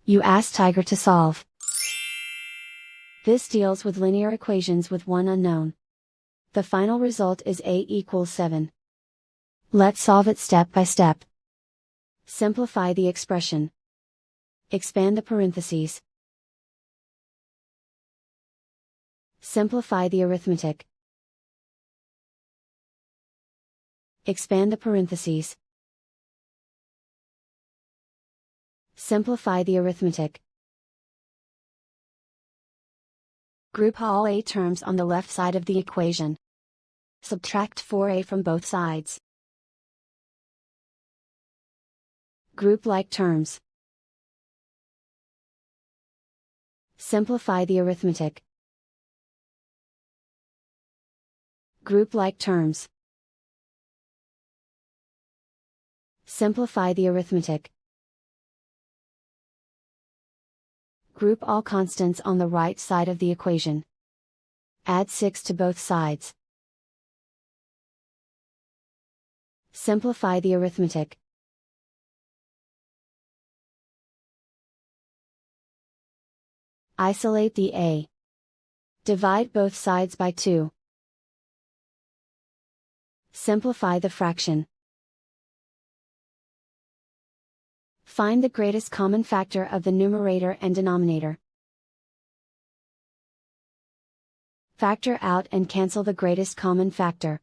You ask Tiger to solve. This deals with linear equations with one unknown. The final result is a equals 7. Let's solve it step by step. Simplify the expression. Expand the parentheses. Simplify the arithmetic. Expand the parentheses. Simplify the arithmetic. Group all a terms on the left side of the equation. Subtract 4a from both sides. Group like terms. Simplify the arithmetic. Group like terms. Simplify the arithmetic. Group all constants on the right side of the equation. Add 6 to both sides. Simplify the arithmetic. Isolate the a. Divide both sides by 2. Simplify the fraction. Find the greatest common factor of the numerator and denominator. Factor out and cancel the greatest common factor.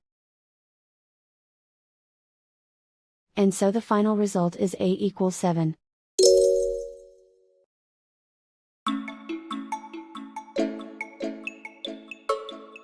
And so the final result is a equals 7.